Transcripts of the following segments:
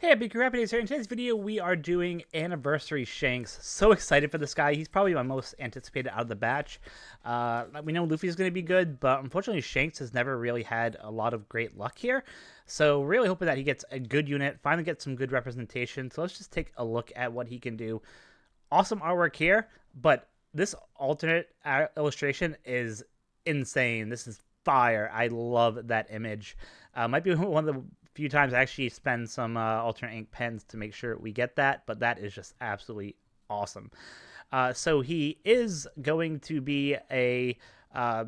Hey, HappiDaze here. In today's video, we are doing Anniversary Shanks. So excited for this guy. He's probably my most anticipated out of the batch. We know Luffy's going to be good, but unfortunately Shanks has never really had a lot of great luck here. So really hoping that he gets a good unit, finally gets some good representation. So let's just take a look at what he can do. Awesome artwork here, but this alternate illustration is insane. This is fire. I love that image. Might be one of the few times I actually spend some alternate ink pens to make sure we get that, but that is just absolutely awesome. So he is going to be a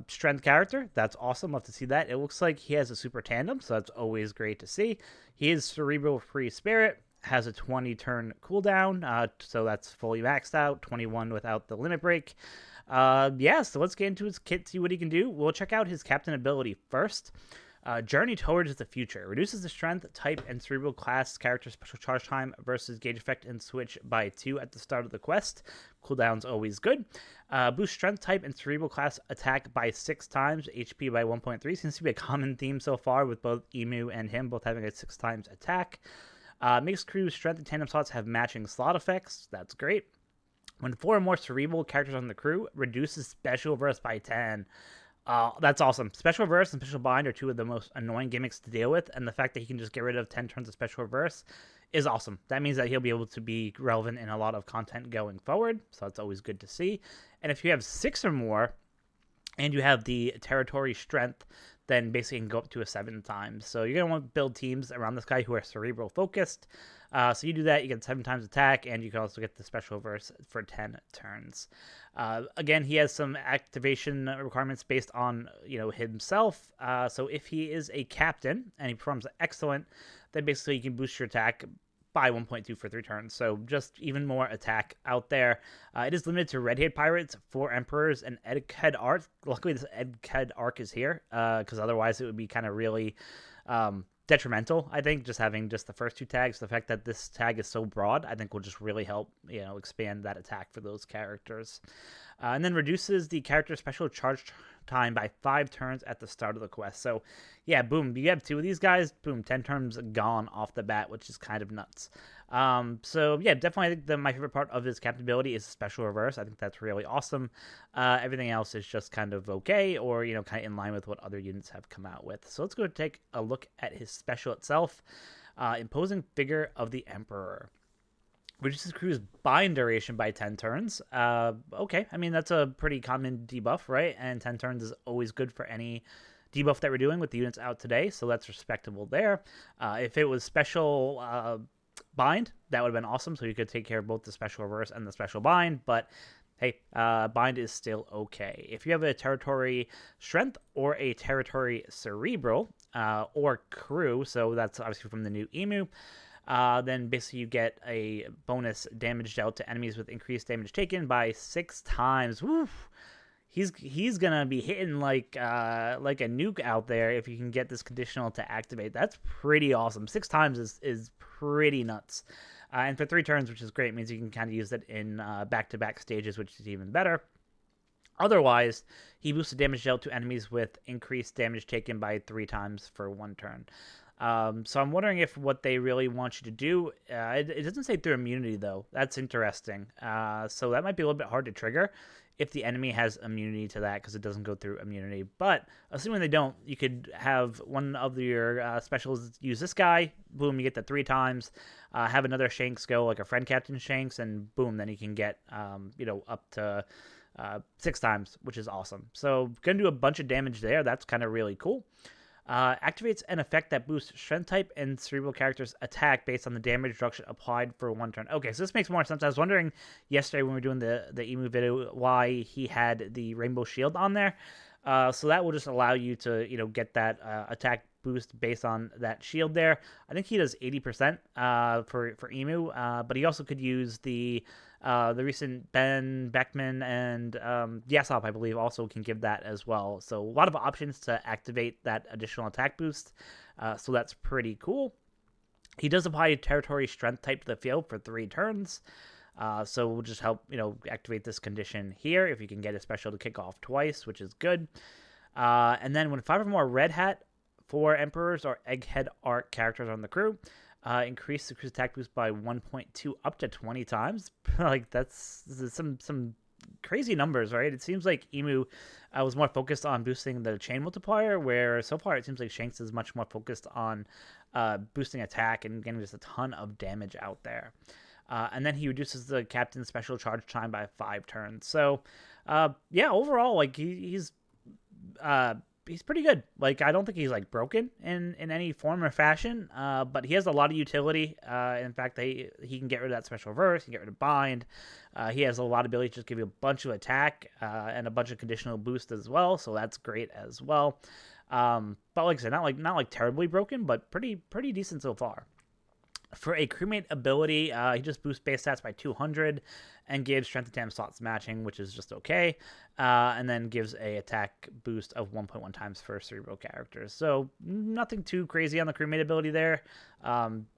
strength character. That's awesome. Love to see that. It looks like he has a super tandem, so that's always great to see. He is cerebral free spirit, has a 20 turn cooldown, so that's fully maxed out, 21 without the limit break. Yeah, so let's get into his kit, see what he can do. We'll check out his captain ability first. Journey Towards the Future reduces the strength, type, and cerebral class character special charge time versus gauge effect and switch by 2 at the start of the quest. Cooldown's always good. Boost strength type and cerebral class attack by 6 times, HP by 1.3. Seems to be a common theme so far with both Emu and him both having a 6 times attack. Makes crew strength and tandem slots have matching slot effects. That's great. When 4 or more cerebral characters on the crew, reduces special verse by 10. That's awesome. Special Reverse and Special Bind are two of the most annoying gimmicks to deal with, and the fact that he can just get rid of 10 turns of Special Reverse is awesome. That means that he'll be able to be relevant in a lot of content going forward, so that's always good to see. And if you have 6 or more, and you have the territory strength, then basically you can go up to a 7 times. So you're going to want to build teams around this guy who are cerebral focused. So you do that, you get 7 times attack, and you can also get the special verse for 10 turns. Again, he has some activation requirements based on himself. So if he is a captain and he performs excellent, then basically you can boost your attack by 1.2 for 3 turns. So just even more attack out there. It is limited to Red-Haired Pirates, 4 Emperors, and Egghead Arc. Luckily, this Egghead Arc is here, because otherwise it would be kind of really detrimental, I think, just having just the first 2 tags. The fact that this tag is so broad, I think will just really help, expand that attack for those characters. And then reduces the character special charge time by 5 turns at the start of the quest. So yeah, boom, you have 2 of these guys, boom, 10 turns gone off the bat, which is kind of nuts. So yeah, definitely I think my favorite part of his captain ability is special reverse. I think that's really awesome. Everything else is just kind of okay, or kind of in line with what other units have come out with. So let's go take a look at his special itself. Imposing Figure of the Emperor reduces crew's bind duration by 10 turns. Okay, I mean, that's a pretty common debuff, right? And 10 turns is always good for any debuff that we're doing with the units out today, so that's respectable there. If it was special bind, that would have been awesome, so you could take care of both the special reverse and the special bind, but hey, bind is still okay. If you have a territory strength or a territory cerebral or crew, so that's obviously from the new Emu, then basically you get a bonus damage dealt to enemies with increased damage taken by 6 times. Woo! He's gonna be hitting like a nuke out there if you can get this conditional to activate. That's pretty awesome. 6 times is pretty nuts. And for 3 turns, which is great, means you can kind of use it in back-to-back stages, which is even better. Otherwise, he boosts the damage dealt to enemies with increased damage taken by 3 times for 1 turn. So I'm wondering if what they really want you to do, it doesn't say through immunity though. That's interesting. So that might be a little bit hard to trigger if the enemy has immunity to that, because it doesn't go through immunity. But assuming they don't, you could have one of your specials use this guy. Boom, you get that 3 times. Have another Shanks go, like a friend captain Shanks, and boom, then you can get up to 6 times, which is awesome. So gonna do a bunch of damage there. That's kind of really cool. Activates an effect that boosts strength type and cerebral characters attack based on the damage reduction applied for 1 turn. Okay, so this makes more sense. I was wondering yesterday when we were doing the Emu video why he had the rainbow shield on there. So that will just allow you to get that attack boost based on that shield there. I think he does 80% for Emu, but he also could use the recent Ben Beckman and Yasop, I believe, also can give that as well. So a lot of options to activate that additional attack boost. So that's pretty cool. He does apply a territory strength type to the field for 3 turns. So we'll just help, activate this condition here if you can get a special to kick off twice, which is good. And then when 5 or more Red Hat, 4 Emperors or Egghead Arc characters on the crew, Increase the cruise attack boost by 1.2 up to 20 times. Like that's some crazy numbers, right? It seems like Emu was more focused on boosting the chain multiplier, where so far it seems like Shanks is much more focused on boosting attack and getting just a ton of damage out there. And then he reduces the captain's special charge time by 5 turns. So, yeah, overall, like he's pretty good. Like I don't think he's like broken in any form or fashion. But he has a lot of utility. In fact, he can get rid of that special verse. He can get rid of bind. He has a lot of ability to just give you a bunch of attack and a bunch of conditional boost as well. So that's great as well. But like I said, not like terribly broken, but pretty decent so far. For a crewmate ability, he just boosts base stats by 200 and gives strength and damage slots matching, which is just okay. And then gives a attack boost of 1.1 times for cerebral characters. So nothing too crazy on the crewmate ability there.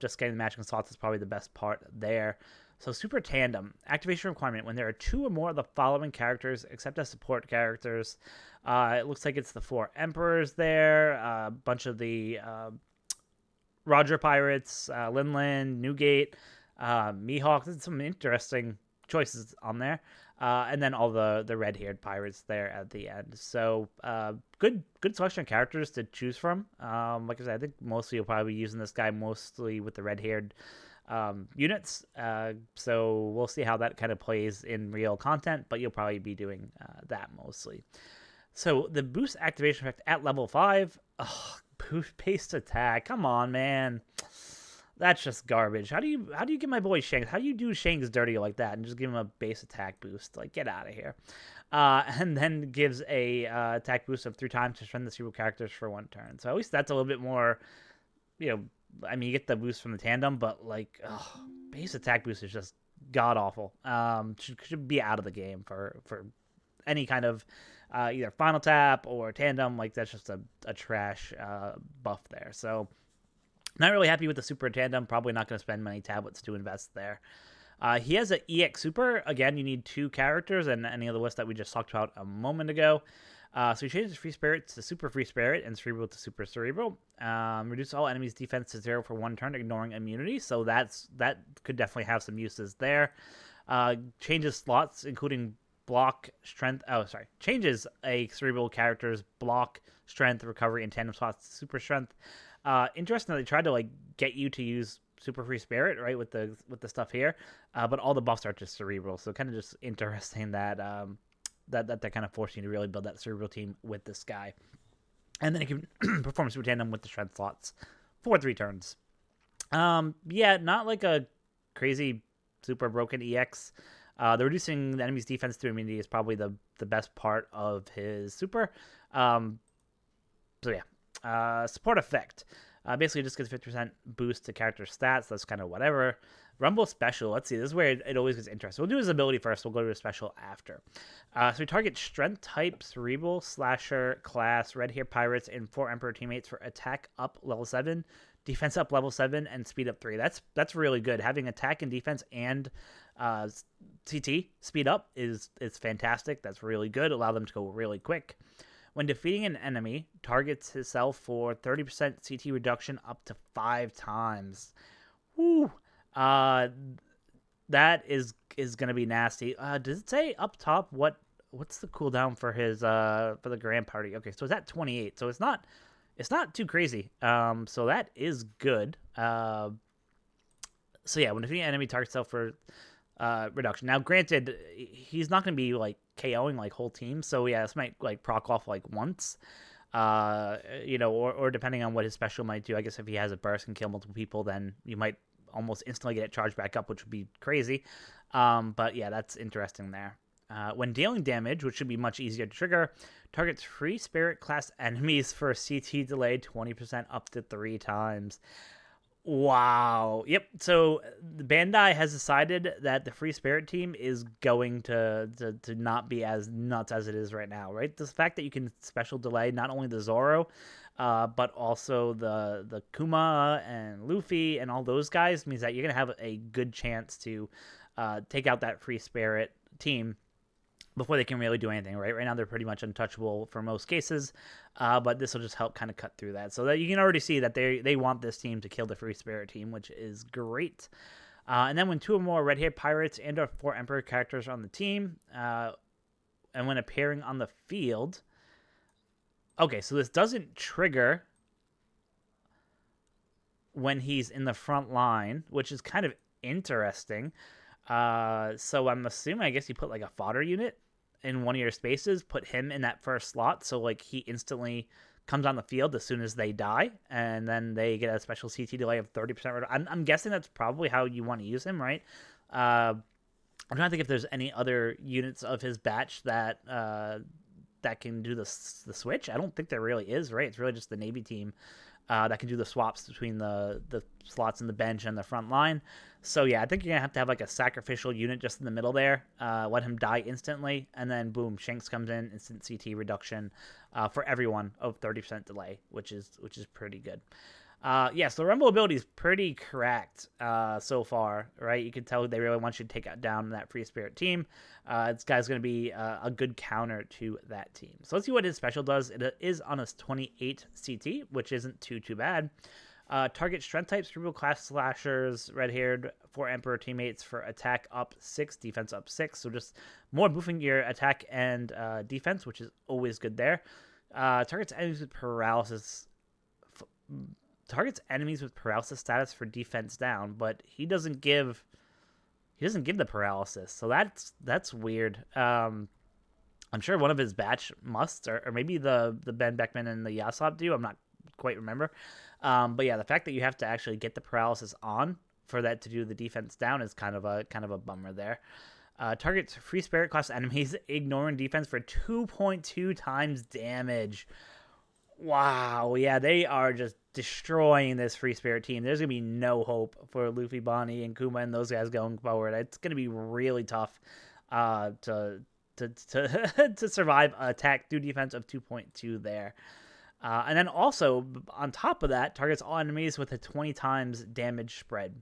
Just getting the matching slots is probably the best part there. So Super Tandem, activation requirement, when there are 2 or more of the following characters, except as support characters. It looks like it's the 4 Emperors there, a bunch of the Roger Pirates, Linland, Newgate, Mihawk. There's some interesting choices on there. And then all the red-haired pirates there at the end. So good selection of characters to choose from. Like I said, I think mostly you'll probably be using this guy mostly with the red-haired units. So we'll see how that kind of plays in real content, but you'll probably be doing that mostly. So the boost activation effect at level 5, boost based attack. Come on, man. That's just garbage. How do you get my boy Shanks? How do you do Shanks dirty like that and just give him a base attack boost? Like, get out of here. And then gives a attack boost of 3 times to strengthen the cerebral characters for 1 turn. So at least that's a little bit more, I mean, you get the boost from the tandem, but like, base attack boost is just god awful. Should be out of the game for any kind of either final tap or tandem. Like that's just a trash buff there. So not really happy with the super tandem. Probably not going to spend many tablets to invest there. He has an EX super. Again, you need 2 characters and any of the list that we just talked about a moment ago. So he changes Free Spirit to Super Free Spirit and Cerebral to Super Cerebral. Reduce all enemies' defense to 0 for 1 turn, ignoring immunity. So that could definitely have some uses there. Changes slots, including block, strength. Changes a cerebral character's block, strength, recovery, and tandem slots to super strength. Interesting that they tried to like get you to use super free spirit, right, with the stuff here, but all the buffs are just cerebral. So kind of just interesting that that they're kind of forcing you to really build that cerebral team with this guy. And then you can perform super tandem with the strength slots for 3 turns. Yeah, not like a crazy super broken EX. The reducing the enemy's defense through immunity is probably the best part of his super. So yeah, support effect. Basically just gives 50% boost to character stats. That's kind of whatever. Rumble special. Let's see. This is where it always gets interesting. We'll do his ability first. We'll go to his special after. So we target strength type, cerebral, slasher, class, red hair pirates, and 4 emperor teammates for attack up level 7, defense up level 7, and speed up 3. That's really good. Having attack and defense and CT speed up is fantastic. That's really good. Allow them to go really quick. When defeating an enemy, targets himself for 30% CT reduction up to 5 times. Woo! That is going to be nasty. Does it say up top what's the cooldown for his for the grand party? Okay, so it's at 28. So it's not too crazy. So that is good. So yeah, when defeating an enemy, target itself for reduction. Now, granted, he's not going to be like KOing like whole teams, so yeah, this might like proc off like once, or depending on what his special might do. I guess if he has a burst and kill multiple people, then you might almost instantly get it charged back up, which would be crazy. But yeah, that's interesting there. When dealing damage, which should be much easier to trigger, targets free spirit class enemies for CT delay 20% up to 3 times. Wow. Yep. So the Bandai has decided that the Free Spirit team is going to not be as nuts as it is right now, right? The fact that you can special delay not only the Zoro, but also the Kuma and Luffy and all those guys means that you're going to have a good chance to take out that Free Spirit team before they can really do anything, right? Right now, they're pretty much untouchable for most cases, but this will just help kind of cut through that. So that you can already see that they want this team to kill the Free Spirit team, which is great. And then when 2 or more Red Hair Pirates and or 4 Emperor characters are on the team, and when appearing on the field... Okay, so this doesn't trigger when he's in the front line, which is kind of interesting. So I'm assuming, I guess you put like a fodder unit in one of your spaces, put him in that first slot, so like he instantly comes on the field as soon as they die, and then they get a special CT delay of 30%. I'm guessing that's probably how you want to use him, right? I'm trying to think if there's any other units of his batch that that can do the switch. I don't think there really is, right? It's really just the Navy team that can do the swaps between the slots in the bench and the front line. So yeah, I think you're gonna have to have like a sacrificial unit just in the middle there, let him die instantly, and then boom, Shanks comes in, instant CT reduction for everyone of 30% delay, which is pretty good. Yeah, so the Rumble ability is pretty correct so far, right? You can tell they really want you to take down that Free Spirit team. This guy's going to be a good counter to that team. So let's see what his special does. It is on his 28 CT, which isn't too bad. Target strength types, cerebral class slashers, red-haired, 4 Emperor teammates for attack up 6, defense up 6. So just more boofing your attack and defense, which is always good there. Targets enemies with paralysis... Targets enemies with paralysis status for defense down, but he doesn't give the paralysis, so that's weird. I'm sure one of his batch must, or maybe the Ben Beckman and the Yasop do. I'm not quite remember. But yeah, the fact that you have to actually get the paralysis on for that to do the defense down is kind of a bummer there. Targets Free Spirit class enemies ignoring defense for 2.2 times damage. Wow, yeah, they are just destroying this Free Spirit team. There's going to be no hope for Luffy, Bonnie, and Kuma and those guys going forward. It's going to be really tough to survive attack through defense of 2.2 there. And then also, on top of that, targets all enemies with a 20 times damage spread.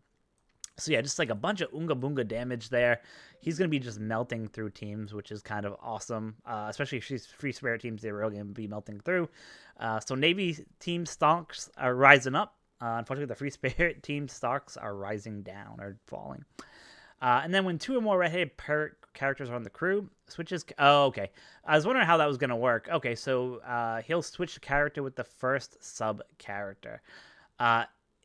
So yeah, just like a bunch of Unga Bunga damage there. He's going to be just melting through teams, which is kind of awesome. Especially if she's Free Spirit teams, they're really going to be melting through. So Navy team stocks are rising up. Unfortunately, the Free Spirit team stocks are rising down or falling. And then when 2 or more red-headed characters are on the crew, switches... Oh, okay. I was wondering how that was going to work. Okay, so he'll switch the character with the first sub-character.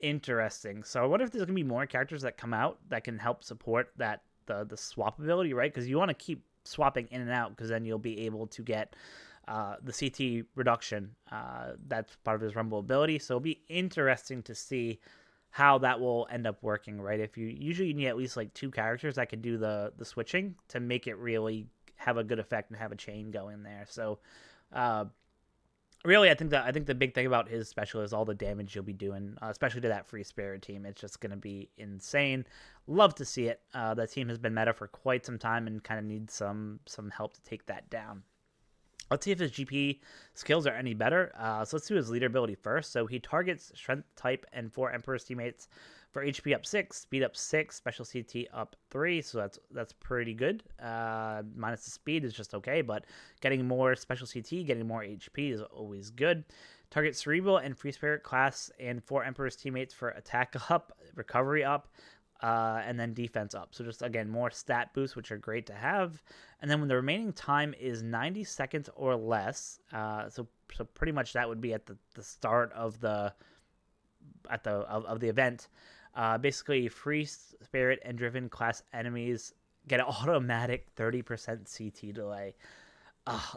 Interesting. So I wonder if there's going to be more characters that come out that can help support that the swap ability, right? Because you want to keep swapping in and out, because then you'll be able to get the CT reduction. That's part of his Rumble ability. So it'll be interesting to see how that will end up working, right? If you usually need at least like 2 characters that can do the switching to make it really have a good effect and have a chain going there. So really, I think the big thing about his special is all the damage you'll be doing, especially to that Free Spirit team. It's just going to be insane. Love to see it. That team has been meta for quite some time and kind of needs some help to take that down. Let's see if his GP skills are any better. So let's do his leader ability first. So he targets strength type and 4 Emperor's teammates for HP up 6, speed up 6, special CT up 3. So that's pretty good. Minus the speed is just okay, but getting more special CT, getting more HP is always good. Target Cerebral and Free Spirit class and 4 Emperor's teammates for attack up, recovery up, and then defense up. So just, again, more stat boosts, which are great to have. And then when the remaining time is 90 seconds or less, so pretty much that would be at the start of the event. Basically, Free Spirit and Driven class enemies get an automatic 30% CT delay.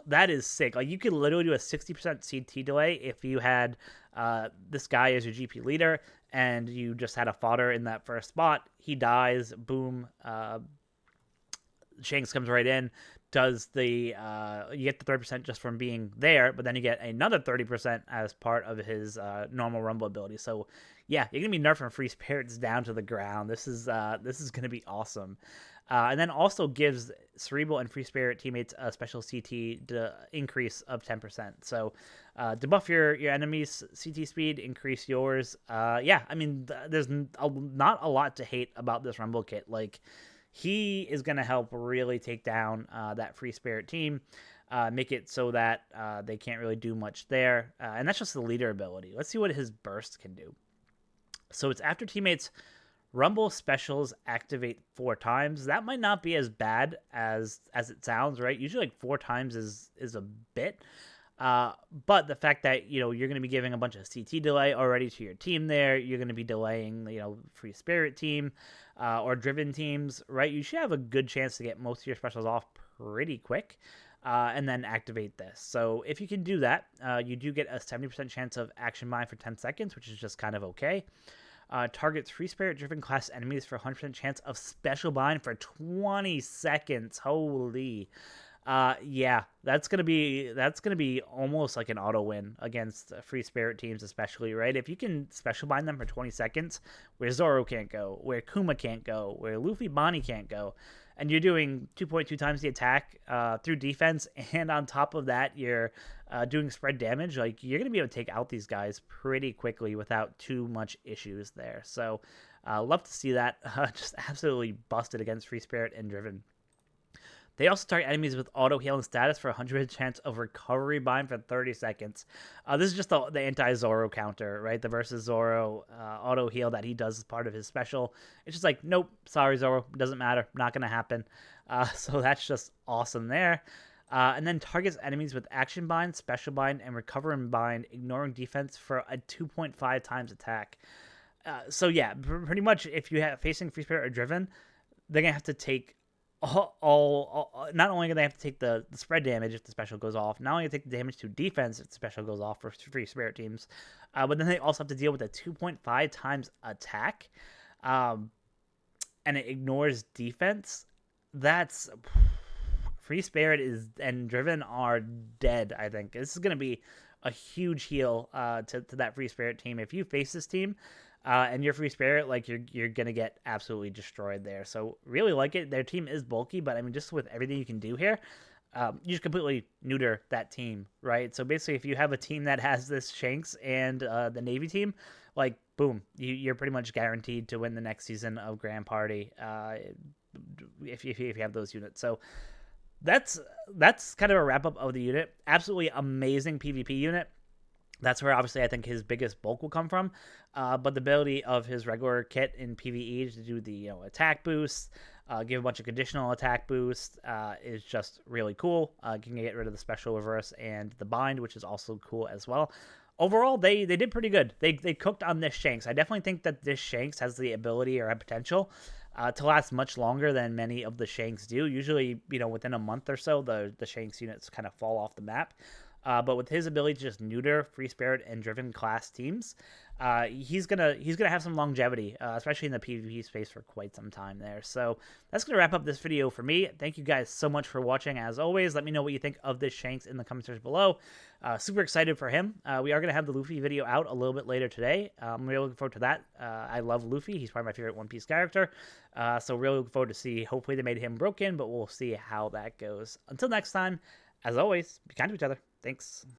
That is sick. Like, you could literally do a 60% CT delay if you had this guy as your GP leader and you just had a fodder in that first spot. He dies, boom, Shanks comes right in, does the you get the 30% just from being there, but then you get another 30% as part of his normal Rumble ability. So yeah, you're gonna be nerfing Free Spirits down to the ground. This is gonna be awesome. And then also gives Cerebral and Free Spirit teammates a special CT increase of 10%. So debuff your enemy's CT speed, increase yours. Yeah, I mean, there's not a lot to hate about this Rumble kit. Like, he is going to help really take down that Free Spirit team, make it so that they can't really do much there. And that's just the leader ability. Let's see what his burst can do. So it's after teammates Rumble specials activate 4 times. That might not be as bad as it sounds, right? Usually like 4 times is a bit. But the fact that, you're going to be giving a bunch of CT delay already to your team there, you're going to be delaying, Free Spirit team or Driven teams, right? You should have a good chance to get most of your specials off pretty quick and then activate this. So if you can do that, you do get a 70% chance of action mine for 10 seconds, which is just kind of okay. Targets Free Spirit driven class enemies for 100% chance of special bind for 20 seconds. Holy. Yeah, that's gonna be almost like an auto win against Free Spirit teams, especially, right? If you can special bind them for 20 seconds, where Zoro can't go, where Kuma can't go, where Luffy Bonnie can't go, and you're doing 2.2 times the attack through defense, and on top of that, you're doing spread damage, like, you're gonna be able to take out these guys pretty quickly without too much issues there. So, love to see that just absolutely busted against Free Spirit and Driven. They also target enemies with auto healing status for 100% chance of recovery bind for 30 seconds. This is just the anti-Zoro counter, right? The versus Zoro auto heal that he does as part of his special. It's just like, nope, sorry, Zoro, doesn't matter, not going to happen. So that's just awesome there. And then targets enemies with action bind, special bind, and recover and bind, ignoring defense for a 2.5 times attack. So yeah, pretty much if you have facing Free Spirit or Driven, they're going to have to take all not only do they have to take the spread damage if the special goes off, not only take the damage to defense if the special goes off for Free Spirit teams, but then they also have to deal with a 2.5 times attack, and it ignores defense. That's Free Spirit and Driven are dead. I think this is going to be a huge heal to that Free Spirit team. If you face this team, and your Free Spirit, like, you're gonna get absolutely destroyed there. So really like it. Their team is bulky, but I mean, just with everything you can do here, you just completely neuter that team, right? So basically, if you have a team that has this Shanks and the Navy team, like, boom, you're pretty much guaranteed to win the next season of Grand Party if you have those units. So that's kind of a wrap up of the unit. Absolutely amazing PvP unit. That's where, obviously, I think his biggest bulk will come from. But the ability of his regular kit in PvE to do the attack boosts, give a bunch of conditional attack boosts, is just really cool. You can get rid of the special reverse and the bind, which is also cool as well. Overall, they did pretty good. They cooked on this Shanks. I definitely think that this Shanks has the ability or a potential to last much longer than many of the Shanks do. Usually, within a month or so, the Shanks units kind of fall off the map. But with his ability to just neuter Free Spirit and Driven class teams, he's gonna have some longevity, especially in the PvP space for quite some time there. So that's gonna wrap up this video for me. Thank you guys so much for watching. As always, let me know what you think of this Shanks in the comments below. Super excited for him. We are gonna have the Luffy video out a little bit later today. I'm really looking forward to that. I love Luffy. He's probably my favorite One Piece character. So really looking forward to see. Hopefully they made him broken, but we'll see how that goes. Until next time, as always, be kind to each other. Thanks.